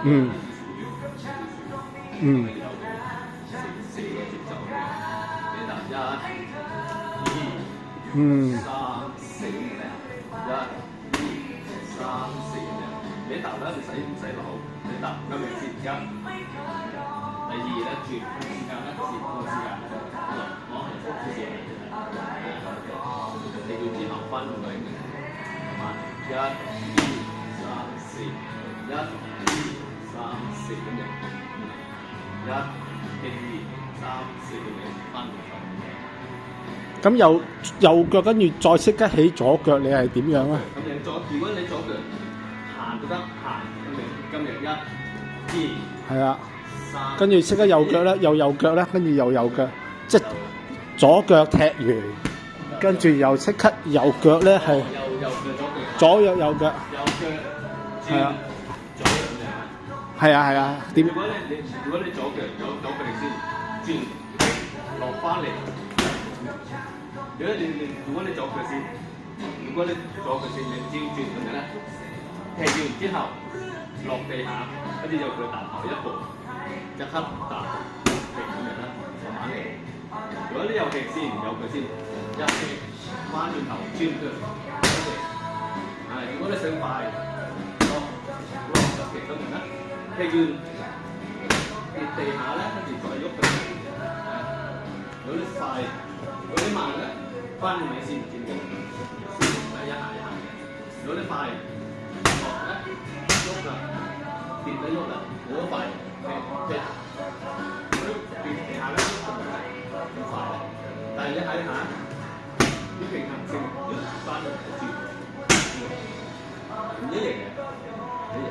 嗯嗯四個節奏嘅，你嗱一、二、嗯三、四咁樣，一、二、三、四咁樣。你彈咧，你唔使扭，你彈今日先一，第二咧轉時間咧，時間，我係複數嘅，你要之後分佢嘅，一、二、三、四，一、二、三、四咁樣，一、二、三、四咁樣分佢。咁右腳跟住再識得起左腳，你係點樣啊？咁你如果你左腳行都得，行今日一、二、係啊，三，跟住識得右腳咧，右腳咧，跟住右腳，即係左腳踢完，跟住又即刻右腳咧係右腳左右腳，右腳係啊轉左兩隻。係啊，點如果你左腳你先轉落翻嚟，如果你左腳先，你轉咁樣咧，踢完之後落地下，跟住右腳彈後一步，即刻彈踢咁樣啦，慢慢嚟。如果你右腳先，一踢翻轉頭轉腳，如果你想快，落踢咁樣啦，踢完跌地下咧，跟住再喐佢。如果你快，如果你慢咧，翻尾先轉腳，一下嘅。如果你快，落咧喐啦，跌得喐啦，好快，踢。